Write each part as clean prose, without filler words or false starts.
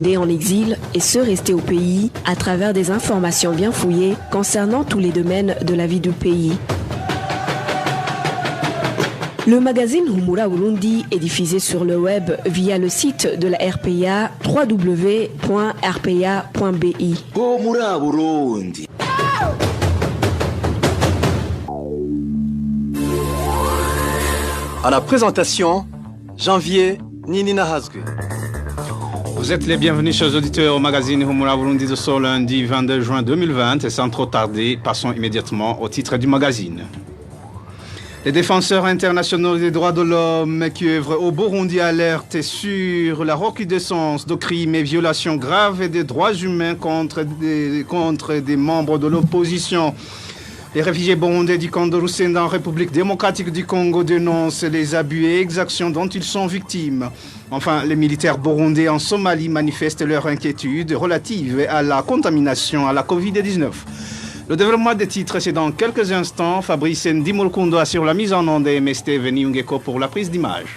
en exil et ceux restés au pays à travers des informations bien fouillées concernant tous les domaines de la vie du pays. Le magazine Humura Burundi est diffusé sur le web via le site de la RPA www.rpa.bi. Humura Burundi. À la présentation, Janvier Ninina Hazgue. Vous êtes les bienvenus, chers auditeurs, au magazine Humura Burundi de ce lundi 22 juin 2020. Et sans trop tarder, passons immédiatement au titre du magazine. Les défenseurs internationaux des droits de l'homme qui œuvrent au Burundi alertent sur la recrudescence de crimes et violations graves des droits humains contre des membres de l'opposition. Les réfugiés burundais du camp de Rusenda en République démocratique du Congo dénoncent les abus et exactions dont ils sont victimes. Enfin, les militaires burundais en Somalie manifestent leur inquiétude relative à la contamination à la Covid-19. Le développement des titres, c'est dans quelques instants. Fabrice Ndimolkundo assure la mise en onde et MST Veniungeko pour la prise d'image.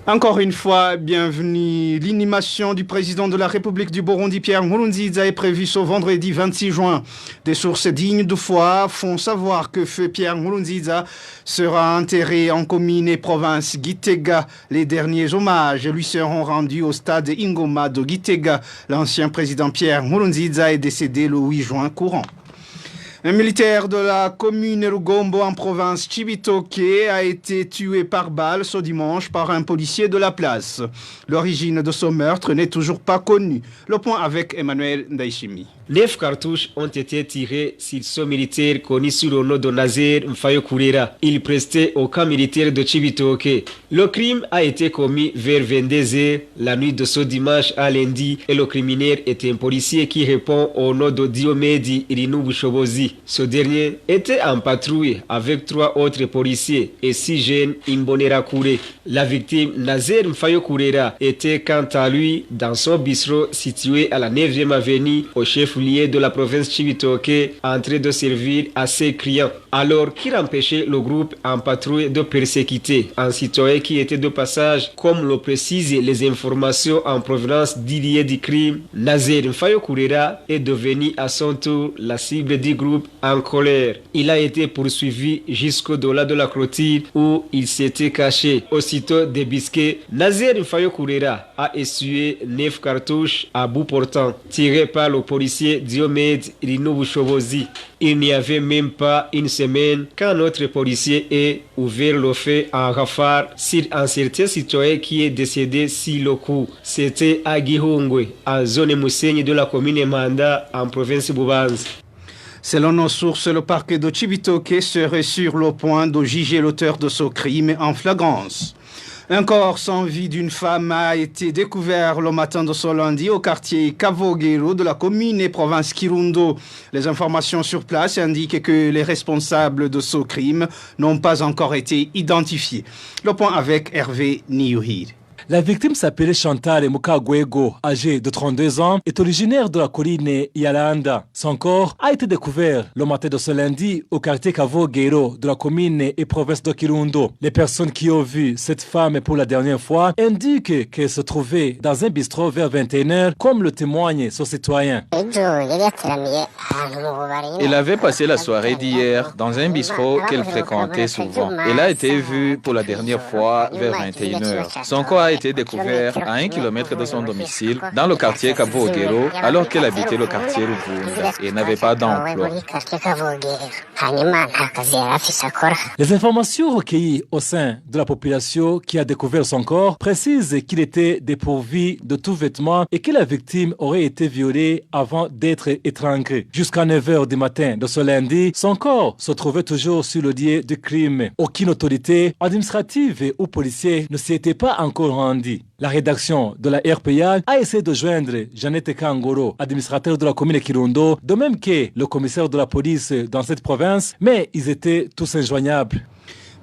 Encore une fois, bienvenue. L'inhumation du président de la République du Burundi, Pierre Nkurunziza, est prévue ce vendredi 26 juin. Des sources dignes de foi font savoir que feu Pierre Nkurunziza sera enterré en commune et province Gitega. Les derniers hommages lui seront rendus au stade Ingoma de Gitega. L'ancien président Pierre Nkurunziza est décédé le 8 juin courant. Un militaire de la commune Rugombo en province Cibitoke a été tué par balle ce dimanche par un policier de la place. L'origine de ce meurtre n'est toujours pas connue. Le point avec Emmanuel Ndaishimi. 9 cartouches ont été tirées sur ce militaire connu sous le nom de Nazer Mfayo Kurera. Il prestait au camp militaire de Cibitoke. Le crime a été commis vers 22h la nuit de ce dimanche à lundi et le criminel est un policier qui répond au nom de Diomedi Irinou Bushobozi. Ce dernier était en patrouille avec 3 autres policiers et 6 jeunes Imbonerakure. La victime Nazer Mfayo Kurera était quant à lui dans son bistrot situé à la 9e avenue au chef-lieu de la province Cibitoke en train de servir à ses clients. Alors qu'il empêchait le groupe en patrouille de persécuter un citoyen qui était de passage, comme le précisent les informations en provenance du lieu du crime. Nazer Mfayo Kurera est devenu à son tour la cible du groupe en colère. Il a été poursuivi jusqu'au-delà de la clôture où il s'était caché. Aussitôt débusqué, Nazer Mfayo Kurera a essuyé 9 cartouches à bout portant, tirées par le policier Diomed Irinou Bushobozi. Il n'y avait même pas une semaine qu'un autre policier ait ouvert le feu en rafale sur un certain citoyen qui est décédé sur le coup. C'était à Gihungwe, en zone Moussenyi de la commune Manda, en province Bubanza. Selon nos sources, le parquet de Cibitoke serait sur le point de juger l'auteur de ce crime en flagrance. Un corps sans vie d'une femme a été découvert le matin de ce lundi au quartier Kavogero de la commune et province Kirundo. Les informations sur place indiquent que les responsables de ce crime n'ont pas encore été identifiés. Le point avec Hervé Niouhir. La victime s'appelait Chantal Mukagwego, âgée de 32 ans, est originaire de la colline Yalanda. Son corps a été découvert le matin de ce lundi au quartier Kavogero de la commune et province de Kirundo. Les personnes qui ont vu cette femme pour la dernière fois indiquent qu'elle se trouvait dans un bistrot vers 21h, comme le témoigne ce citoyen. Elle avait passé la soirée d'hier dans un bistrot qu'elle fréquentait souvent. Elle a été vue pour la dernière fois vers 21h. Son corps a été découvert à 1 kilomètre de son domicile dans le quartier Kavogero alors qu'elle habitait le quartier Ruvunda et n'avait pas d'emploi. Les informations recueillies au sein de la population qui a découvert son corps précisent qu'il était dépourvu de tout vêtement et que la victime aurait été violée avant d'être étranglée. Jusqu'à 9h du matin de ce lundi, son corps se trouvait toujours sur le lieu du crime. Aucune autorité administrative ou policière ne s'y était pas encore rendue. La rédaction de la RPA a essayé de joindre Jeannette Kangoro, administrateur de la commune Kirundo, de même que le commissaire de la police dans cette province, mais ils étaient tous injoignables.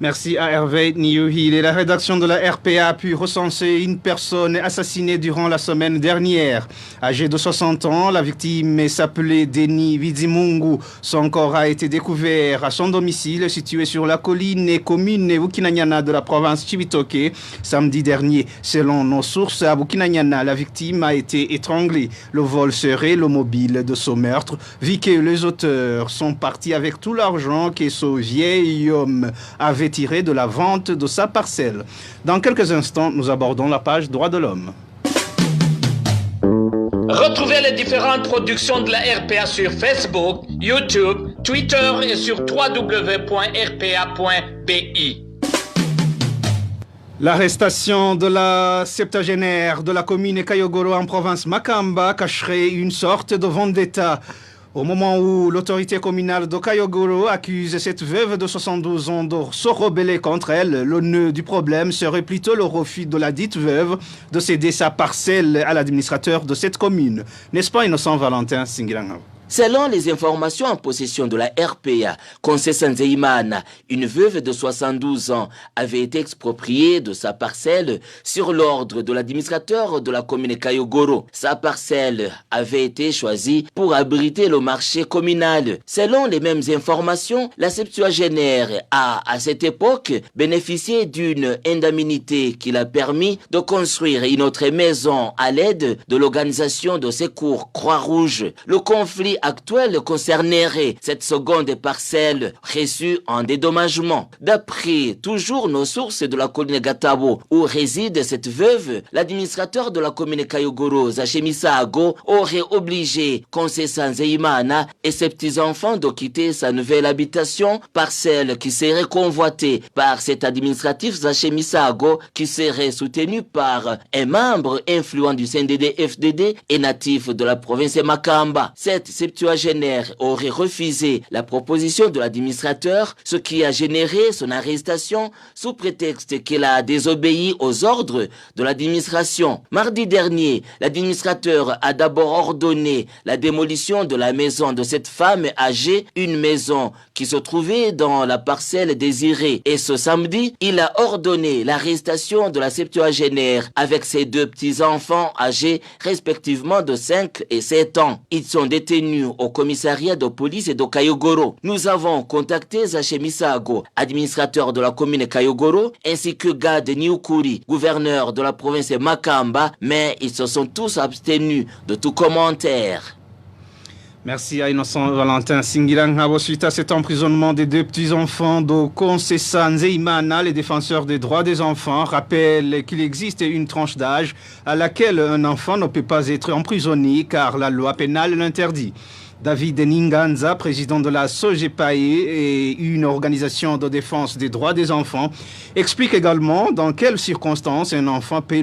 Merci à Hervé Niouhil. Et la rédaction de la RPA a pu recenser une personne assassinée durant la semaine dernière. Âgée de 60 ans, la victime s'appelait Denis Vidzimungu. Son corps a été découvert à son domicile situé sur la colline et commune Bukinanyana de la province Chibitoke samedi dernier. Selon nos sources, à Bukinanyana, la victime a été étranglée. Le vol serait le mobile de ce meurtre, vu que les auteurs sont partis avec tout l'argent que ce vieil homme avait tiré de la vente de sa parcelle. Dans quelques instants, nous abordons la page Droits de l'homme. Retrouvez les différentes productions de la RPA sur Facebook, YouTube, Twitter et sur www.rpa.bi. L'arrestation de la septagénaire de la commune Kayogoro en province Makamba cacherait une sorte de vendetta. Au moment où l'autorité communale de Kayogoro accuse cette veuve de 72 ans de se rebeller contre elle, le nœud du problème serait plutôt le refus de la dite veuve de céder sa parcelle à l'administrateur de cette commune. N'est-ce pas, Innocent Valentin Singiranga? Selon les informations en possession de la RPA, Concessa Nzeimana, une veuve de 72 ans, avait été expropriée de sa parcelle sur l'ordre de l'administrateur de la commune Kayogoro. Sa parcelle avait été choisie pour abriter le marché communal. Selon les mêmes informations, la septuagénaire a, à cette époque, bénéficié d'une indemnité qui l'a permis de construire une autre maison à l'aide de l'organisation de secours Croix-Rouge. Le conflit actuel concernerait cette seconde parcelle reçue en dédommagement. D'après toujours nos sources de la colline Gatabo où réside cette veuve, l'administrateur de la commune Kayogoro, Zachemisago, aurait obligé Concessa Nzeimana et ses petits-enfants de quitter sa nouvelle habitation, parcelle qui serait convoitée par cet administratif Zachemisago qui serait soutenu par un membre influent du CNDD-FDD et natif de la province Makamba. Cette septuagénaire aurait refusé la proposition de l'administrateur, ce qui a généré son arrestation sous prétexte qu'elle a désobéi aux ordres de l'administration. Mardi dernier, l'administrateur a d'abord ordonné la démolition de la maison de cette femme âgée, une maison qui se trouvait dans la parcelle désirée. Et ce samedi, il a ordonné l'arrestation de la septuagénaire avec ses deux petits-enfants âgés respectivement de 5 et 7 ans. Ils sont détenus au commissariat de police de Kayogoro. Nous avons contacté Zachemisago, administrateur de la commune Kayogoro, ainsi que Gad Niukuri, gouverneur de la province Makamba, mais ils se sont tous abstenus de tout commentaire. Merci à Innocent Valentin Singiranga. Suite à cet emprisonnement des deux petits-enfants de Concessa Nzeimana, les défenseurs des droits des enfants rappellent qu'il existe une tranche d'âge à laquelle un enfant ne peut pas être emprisonné car la loi pénale l'interdit. David Ninganza, président de la SOGEPAE et une organisation de défense des droits des enfants, explique également dans quelles circonstances un enfant peut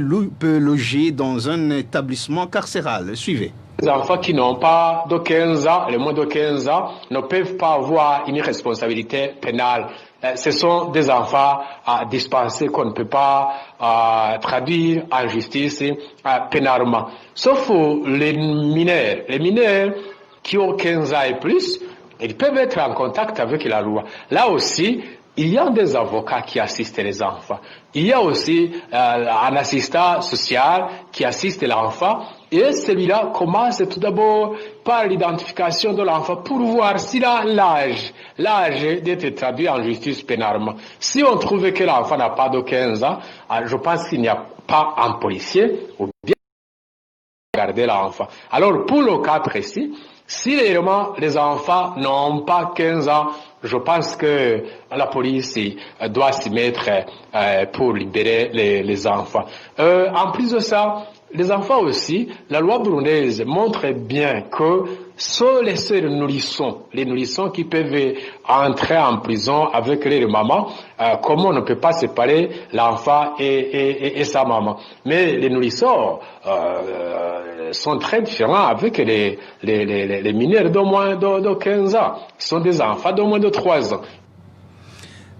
loger dans un établissement carcéral. Suivez. Les enfants qui n'ont pas de 15 ans, les moins de 15 ans, ne peuvent pas avoir une responsabilité pénale. Ce sont des enfants dispensés qu'on ne peut pas traduire en justice pénalement. Sauf les mineurs. Les mineurs qui ont 15 ans et plus, ils peuvent être en contact avec la loi. Là aussi, il y a des avocats qui assistent les enfants. Il y a aussi un assistant social qui assiste l'enfant. Et celui-là commence tout d'abord par l'identification de l'enfant pour voir s'il a l'âge d'être traduit en justice pénalement. Si on trouve que l'enfant n'a pas de 15 ans, je pense qu'il n'y a pas un policier ou bien garder l'enfant. Alors pour le cas précis, si réellement les enfants n'ont pas 15 ans, je pense que la police doit s'y mettre pour libérer les enfants. En plus de ça, les enfants aussi, la loi burundaise montre bien que sont les seuls nourrissons, les nourrissons qui peuvent entrer en prison avec leur maman, comme on ne peut pas séparer l'enfant et sa maman. Mais les nourrissons sont très différents avec les mineurs d'au moins de 15 ans. Ce sont des enfants d'au moins de 3 ans.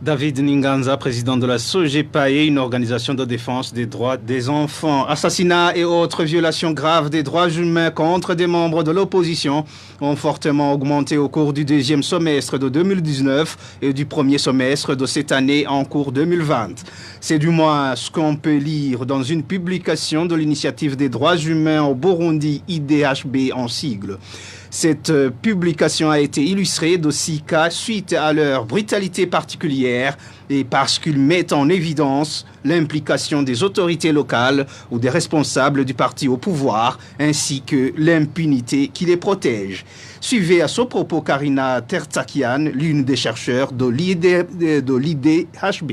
David Ninganza, président de la SOGEPAE, une organisation de défense des droits des enfants. Assassinats et autres violations graves des droits humains contre des membres de l'opposition ont fortement augmenté au cours du deuxième semestre de 2019 et du premier semestre de cette année en cours 2020. C'est du moins ce qu'on peut lire dans une publication de l'initiative des droits humains au Burundi, IDHB en sigle. Cette publication a été illustrée de 6 cas suite à leur brutalité particulière et parce qu'ils mettent en évidence l'implication des autorités locales ou des responsables du parti au pouvoir, ainsi que l'impunité qui les protège. Suivez à ce propos Karina Tertsakian, l'une des chercheurs de l'IDHB.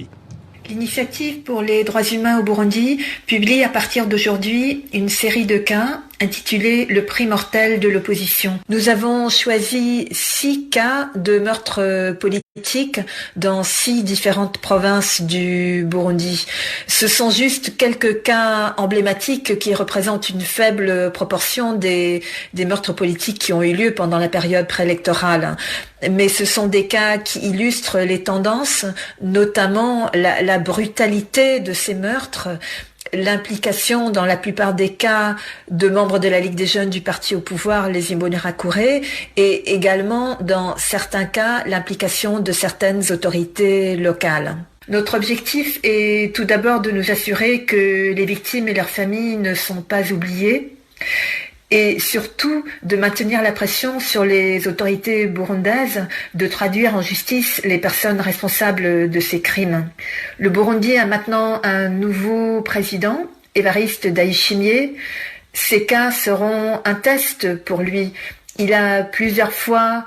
L'initiative pour les droits humains au Burundi publie à partir d'aujourd'hui une série de cas intitulée « Le prix mortel de l'opposition ». Nous avons choisi 6 cas de meurtres politiques dans 6 différentes provinces du Burundi. Ce sont juste quelques cas emblématiques qui représentent une faible proportion des meurtres politiques qui ont eu lieu pendant la période préélectorale. Mais ce sont des cas qui illustrent les tendances, notamment la brutalité de ces meurtres, l'implication dans la plupart des cas de membres de la Ligue des jeunes du parti au pouvoir, les Imbonerakure, et également dans certains cas l'implication de certaines autorités locales. Notre objectif est tout d'abord de nous assurer que les victimes et leurs familles ne sont pas oubliées, et surtout de maintenir la pression sur les autorités burundaises de traduire en justice les personnes responsables de ces crimes. Le Burundi a maintenant un nouveau président, Évariste Ndayishimiye. Ces cas seront un test pour lui. Il a plusieurs fois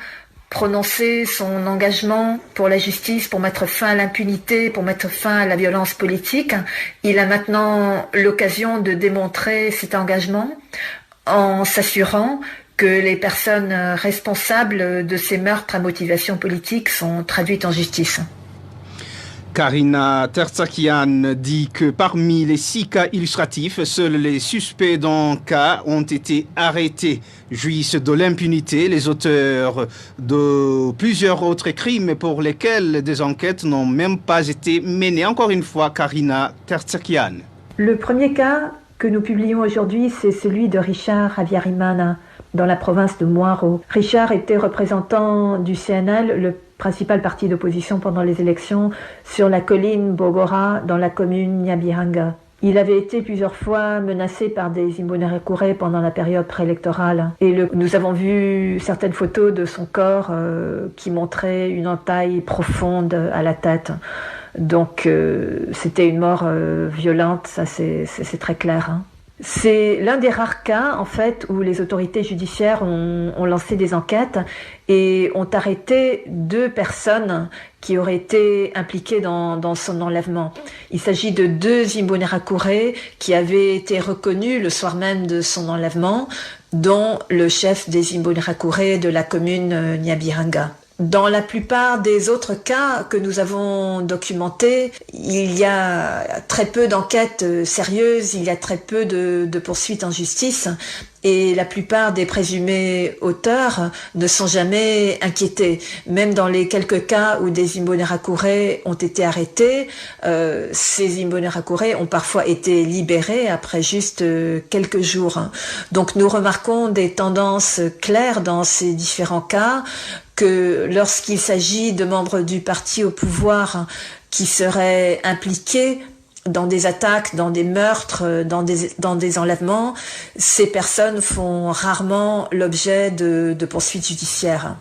prononcé son engagement pour la justice, pour mettre fin à l'impunité, pour mettre fin à la violence politique. Il a maintenant l'occasion de démontrer cet engagement en s'assurant que les personnes responsables de ces meurtres à motivation politique sont traduites en justice. Karina Tertsakian dit que parmi les 6 cas illustratifs, seuls les suspects d'un cas ont été arrêtés. Jouissent de l'impunité les auteurs de plusieurs autres crimes pour lesquels des enquêtes n'ont même pas été menées. Encore une fois, Karina Tertsakian. Le premier cas que nous publions aujourd'hui, c'est celui de Richard Habyarimana, dans la province de Mwaro. Richard était représentant du CNL, le principal parti d'opposition pendant les élections, sur la colline Bogora, dans la commune Nyabihanga. Il avait été plusieurs fois menacé par des Imbonerakure pendant la période préélectorale. Et nous avons vu certaines photos de son corps qui montraient une entaille profonde à la tête. Donc c'était une mort violente, ça c'est très clair. Hein. C'est l'un des rares cas en fait où les autorités judiciaires ont lancé des enquêtes et ont arrêté 2 personnes qui auraient été impliquées dans son enlèvement. Il s'agit de 2 Imbonerakure qui avaient été reconnus le soir même de son enlèvement, dont le chef des Imbonerakure de la commune Nyabihanga. Dans la plupart des autres cas que nous avons documentés, il y a très peu d'enquêtes sérieuses, il y a très peu de poursuites en justice et la plupart des présumés auteurs ne sont jamais inquiétés. Même dans les quelques cas où des Imbonerakure ont été arrêtés, ces Imbonerakure ont parfois été libérés après juste quelques jours. Donc nous remarquons des tendances claires dans ces différents cas, que lorsqu'il s'agit de membres du parti au pouvoir qui seraient impliqués dans des attaques, dans des meurtres, dans des enlèvements, ces personnes font rarement l'objet de poursuites judiciaires.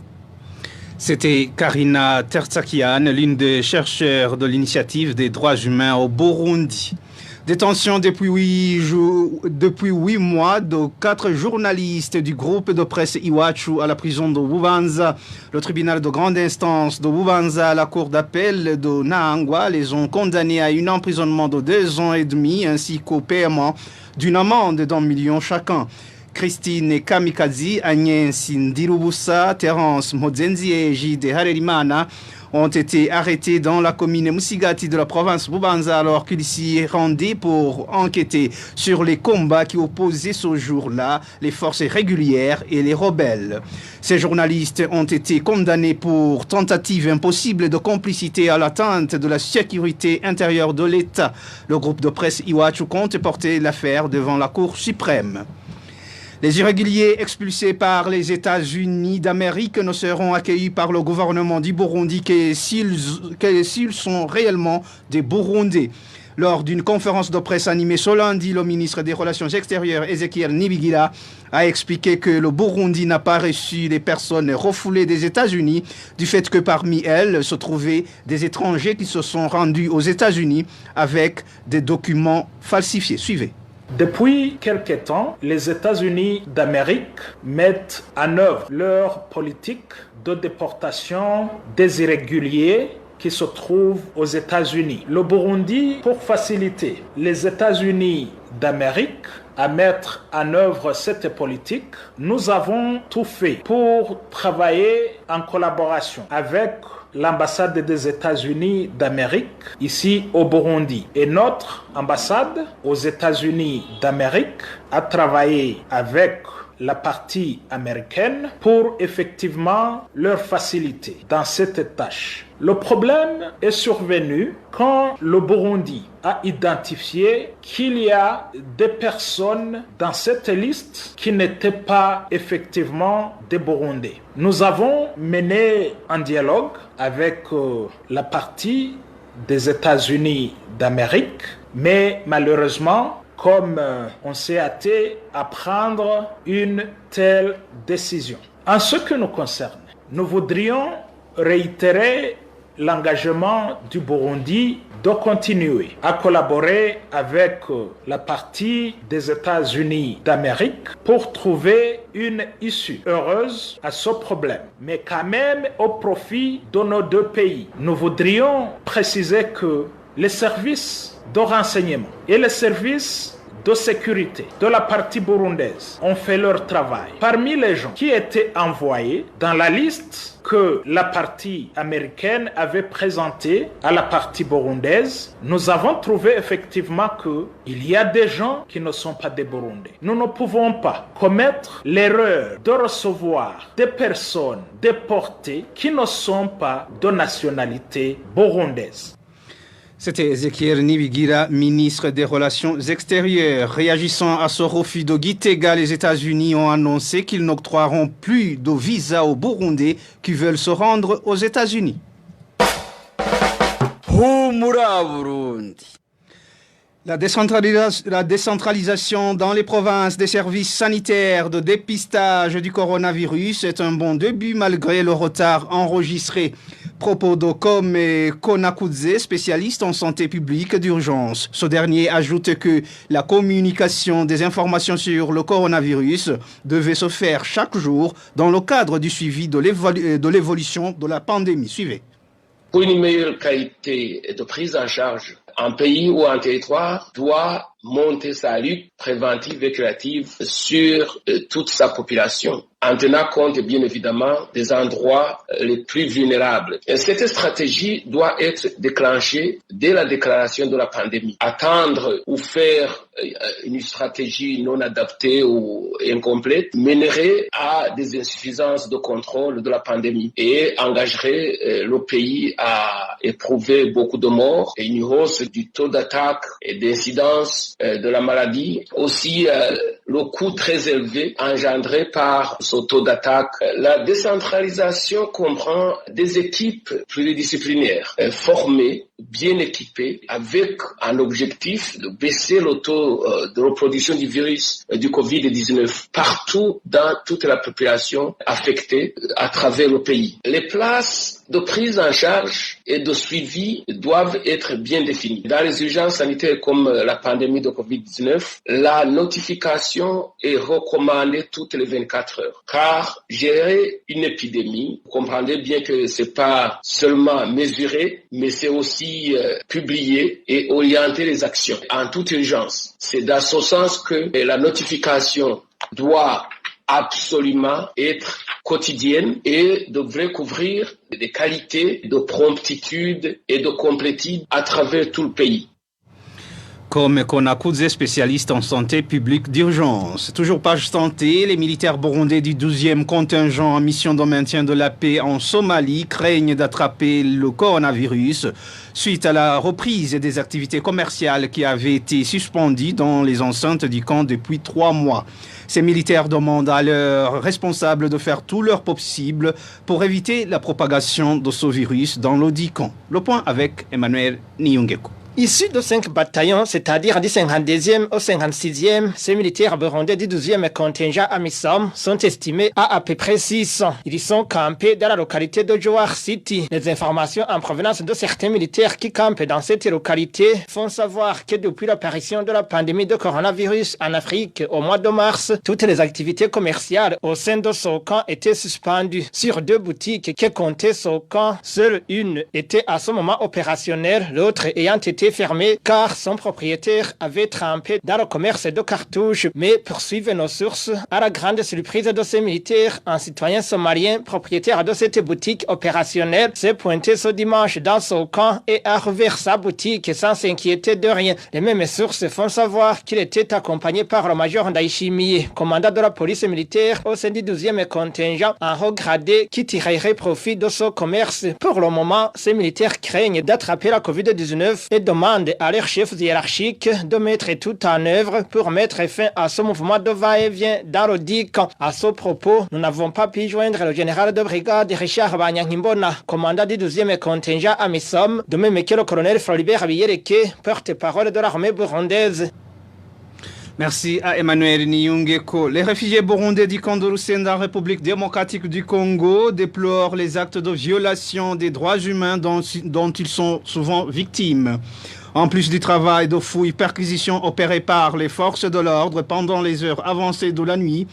C'était Karina Tertsakian, l'une des chercheurs de l'initiative des droits humains au Burundi. Détention depuis 8 mois de 4 journalistes du groupe de presse Iwachu à la prison de Bubanza. Le tribunal de grande instance de Bubanza, la cour d'appel de Nahangwa, les ont condamnés à un emprisonnement de 2 ans et demi ainsi qu'au paiement d'une amende d'1 million chacun. Christine Kamikazi, Agnès Ndirubusa, Terence Modzenzi et J.D. Harerimana ont été arrêtés dans la commune Musigati de la province Bubanza alors qu'ils s'y rendaient pour enquêter sur les combats qui opposaient ce jour-là les forces régulières et les rebelles. Ces journalistes ont été condamnés pour tentative impossible de complicité à l'atteinte de la sécurité intérieure de l'État. Le groupe de presse Iwachu compte porter l'affaire devant la Cour suprême. Les irréguliers expulsés par les États-Unis d'Amérique ne seront accueillis par le gouvernement du Burundi que s'ils sont réellement des Burundais. Lors d'une conférence de presse animée ce lundi, le ministre des Relations extérieures, Ezekiel Nibigira, a expliqué que le Burundi n'a pas reçu les personnes refoulées des États-Unis du fait que parmi elles se trouvaient des étrangers qui se sont rendus aux États-Unis avec des documents falsifiés. Suivez. Depuis quelque temps, les États-Unis d'Amérique mettent en œuvre leur politique de déportation des irréguliers qui se trouvent aux États-Unis. Le Burundi, pour faciliter les États-Unis d'Amérique à mettre en œuvre cette politique, nous avons tout fait pour travailler en collaboration avec l'ambassade des États-Unis d'Amérique ici au Burundi. Et notre ambassade aux États-Unis d'Amérique a travaillé avec la partie américaine pour effectivement leur faciliter dans cette tâche. Le problème est survenu quand le Burundi a identifié qu'il y a des personnes dans cette liste qui n'étaient pas effectivement des Burundais. Nous avons mené un dialogue avec la partie des États-Unis d'Amérique, mais malheureusement, comme on s'est hâté à prendre une telle décision. En ce qui nous concerne, nous voudrions réitérer l'engagement du Burundi de continuer à collaborer avec la partie des États-Unis d'Amérique pour trouver une issue heureuse à ce problème, mais quand même au profit de nos deux pays. Nous voudrions préciser que les services de renseignement et les services de sécurité de la partie burundaise ont fait leur travail. Parmi les gens qui étaient envoyés dans la liste que la partie américaine avait présentée à la partie burundaise, nous avons trouvé effectivement qu'il y a des gens qui ne sont pas des Burundais. Nous ne pouvons pas commettre l'erreur de recevoir des personnes déportées qui ne sont pas de nationalité burundaise. C'était Ezekiel Nibigira, ministre des Relations extérieures. Réagissant à ce refus de Gitega, les États-Unis ont annoncé qu'ils n'octroieront plus de visa aux Burundais qui veulent se rendre aux États-Unis. La décentralisation dans les provinces des services sanitaires de dépistage du coronavirus est un bon début malgré le retard enregistré. Propos de Kome Konakudze, spécialiste en santé publique d'urgence. Ce dernier ajoute que la communication des informations sur le coronavirus devait se faire chaque jour dans le cadre du suivi de l'évolution de la pandémie. Suivez. Pour une meilleure qualité de prise en charge, un pays ou un territoire doit monter sa lutte préventive et curative sur toute sa population, en tenant compte bien évidemment des endroits les plus vulnérables. Et cette stratégie doit être déclenchée dès la déclaration de la pandémie. Attendre ou faire une stratégie non adaptée ou incomplète mènerait à des insuffisances de contrôle de la pandémie et engagerait le pays à éprouver beaucoup de morts et une hausse du taux d'attaque et d'incidence de la maladie, aussi le coût très élevé engendré par ce taux d'attaque. La décentralisation comprend des équipes pluridisciplinaires formées, bien équipées, avec un objectif de baisser le taux de reproduction du virus du Covid-19 partout dans toute la population affectée à travers le pays. Les places de prise en charge et de suivi doivent être bien définies. Dans les urgences sanitaires comme la pandémie de Covid-19, la notification est recommandée toutes les 24 heures. Car gérer une épidémie, vous comprenez bien que c'est pas seulement mesurer, mais c'est aussi publier et orienter les actions en toute urgence. C'est dans ce sens que la notification doit absolument être quotidienne et devrait couvrir des qualités de promptitude et de complétude à travers tout le pays. Comme Konakudze, spécialiste en santé publique d'urgence. Toujours page santé, les militaires burundais du 12e contingent en mission de maintien de la paix en Somalie craignent d'attraper le coronavirus suite à la reprise des activités commerciales qui avaient été suspendues dans les enceintes du camp depuis 3 mois. Ces militaires demandent à leurs responsables de faire tout leur possible pour éviter la propagation de ce virus dans l'audit camp. Le point avec Emmanuel Niyongeko. Issus de 5 bataillons, c'est-à-dire du 52e au 56e, ces militaires burundais du 12e contingent AMISOM sont estimés à peu près 600. Ils sont campés dans la localité de Jowar City. Les informations en provenance de certains militaires qui campent dans cette localité font savoir que depuis l'apparition de la pandémie de coronavirus en Afrique au mois de mars, toutes les activités commerciales au sein de ce camp étaient suspendues. Sur 2 boutiques qui comptaient ce camp, seule une était à ce moment opérationnelle, l'autre ayant été fermé car son propriétaire avait trempé dans le commerce de cartouches. Mais poursuivent nos sources, à la grande surprise de ces militaires, un citoyen somalien propriétaire de cette boutique opérationnelle s'est pointé ce dimanche dans son camp et a rouvert sa boutique sans s'inquiéter de rien. Les mêmes sources font savoir qu'il était accompagné par le major Ndaïchimiye, commandant de la police militaire au sein du 12e contingent en haut gradé qui tirerait profit de ce commerce. Pour le moment, ces militaires craignent d'attraper la Covid-19 et demandent à leurs chefs hiérarchiques de mettre tout en œuvre pour mettre fin à ce mouvement de va-et-vient dans le dit camp. À ce propos, nous n'avons pas pu joindre le général de brigade Richard Banyankimbona, commandant du 12e contingent AMISOM, de même que le colonel Floribert Biyereke, porte-parole de l'armée burundaise. Merci à Emmanuel Niyongeko. Les réfugiés burundais du camp de Rusenda, République démocratique du Congo, déplorent les actes de violation des droits humains dont ils sont souvent victimes. En plus du travail de fouilles, perquisitions opérées par les forces de l'ordre pendant les heures avancées de la nuit,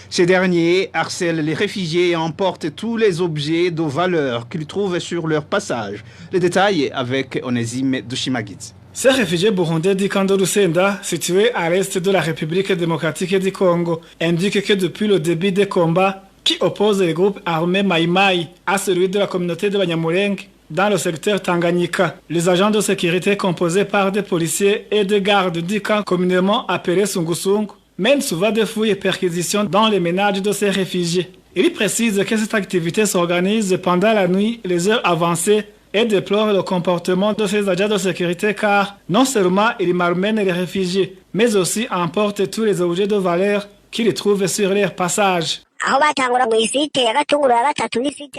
ces derniers harcèlent les réfugiés et emportent tous les objets de valeur qu'ils trouvent sur leur passage. Les détails avec Onésime Dushimagidze. Ces réfugiés burundais du camp de Rusenda, situé à l'est de la République démocratique du Congo, indiquent que depuis le début des combats qui opposent les groupes armés Maïmaï à celui de la communauté de Banyamulenge dans le secteur Tanganyika, les agents de sécurité composés par des policiers et des gardes du camp communément appelés Sungusungu mènent souvent des fouilles et perquisitions dans les ménages de ces réfugiés. Ils précisent que cette activité s'organise pendant la nuit, les heures avancées, et déplore le comportement de ces agents de sécurité car non seulement ils malmènent les réfugiés, mais aussi emportent tous les objets de valeur qu'ils trouvent sur leur passage.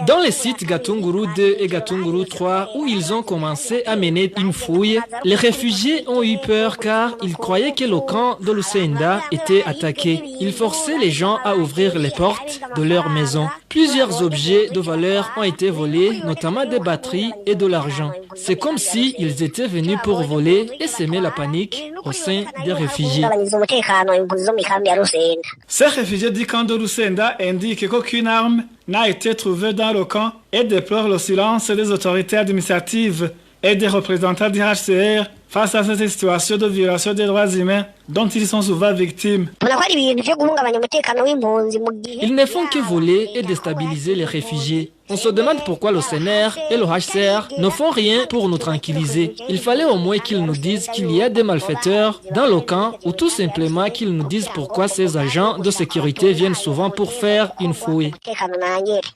Dans les sites Gatunguru 2 et Gatunguru 3 où ils ont commencé à mener une fouille, les réfugiés ont eu peur car ils croyaient que le camp de Lusenda était attaqué. Ils forçaient les gens à ouvrir les portes de leur maison. Plusieurs objets de valeur ont été volés, notamment des batteries et de l'argent. C'est comme si ils étaient venus pour voler et semer la panique au sein des réfugiés. Ces réfugiés du camp de Lusenda indiquent qu'aucune arme n'a été trouvée dans le camp et déplorent le silence des autorités administratives et des représentants du HCR face à cette situation de violation des droits humains dont ils sont souvent victimes. Ils ne font que voler et déstabiliser les réfugiés. On se demande pourquoi le CNR et le HCR ne font rien pour nous tranquilliser. Il fallait au moins qu'ils nous disent qu'il y a des malfaiteurs dans le camp ou tout simplement qu'ils nous disent pourquoi ces agents de sécurité viennent souvent pour faire une fouille.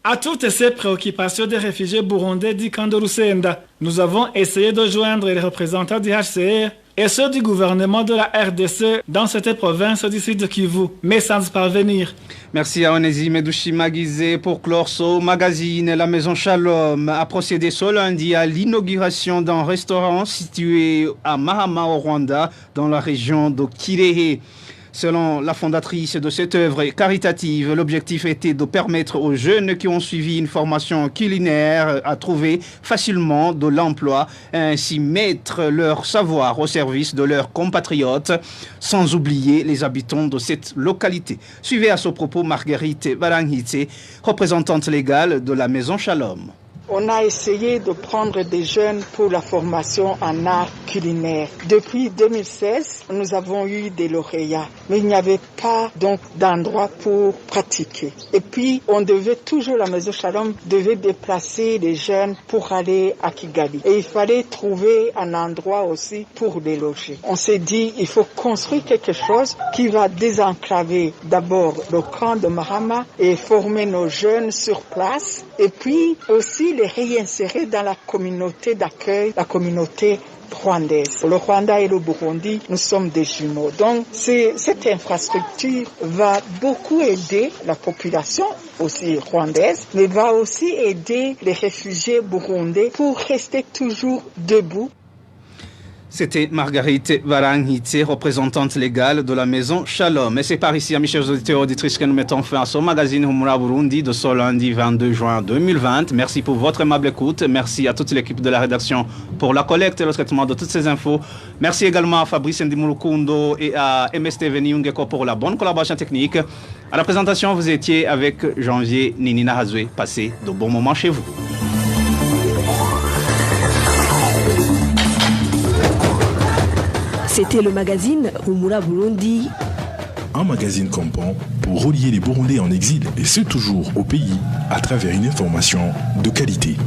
À toutes ces préoccupations des réfugiés burundais du camp de Lusenda, nous avons essayé de joindre les représentants du HCR et ceux du gouvernement de la RDC dans cette province du Sud Kivu, mais sans parvenir. Merci à Onésime Dushimagidze pour clore ce magazine. La Maison Shalom a procédé ce lundi à l'inauguration d'un restaurant situé à Mahama au Rwanda, dans la région de Kirehe. Selon la fondatrice de cette œuvre caritative, l'objectif était de permettre aux jeunes qui ont suivi une formation culinaire à trouver facilement de l'emploi et ainsi mettre leur savoir au service de leurs compatriotes, sans oublier les habitants de cette localité. Suivez à ce propos Marguerite Balanghitse, représentante légale de la Maison Shalom. On a essayé de prendre des jeunes pour la formation en art culinaire. Depuis 2016, nous avons eu des lauréats, mais il n'y avait pas donc d'endroit pour pratiquer. Et puis, la Maison Shalom devait déplacer les jeunes pour aller à Kigali. Et il fallait trouver un endroit aussi pour les loger. On s'est dit, il faut construire quelque chose qui va désenclaver d'abord le camp de Mahama et former nos jeunes sur place. Et puis aussi les réinsérer dans la communauté d'accueil, la communauté rwandaise. Le Rwanda et le Burundi, nous sommes des jumeaux. Donc, cette infrastructure va beaucoup aider la population aussi rwandaise, mais va aussi aider les réfugiés burundais pour rester toujours debout. C'était Marguerite Varangite, représentante légale de la Maison Shalom. Et c'est par ici, mes chers auditeurs et auditrices, que nous mettons fin à ce magazine Humura Burundi de ce lundi 22 juin 2020. Merci pour votre aimable écoute. Merci à toute l'équipe de la rédaction pour la collecte et le traitement de toutes ces infos. Merci également à Fabrice Ndimulukundo et à MSTV Niungeko pour la bonne collaboration technique. À la présentation, vous étiez avec Janvier Ninina Hazoué. Passez de bons moments chez vous. C'était le magazine Humura Burundi. Un magazine comprend pour relier les Burundais en exil, et ce toujours au pays, à travers une information de qualité.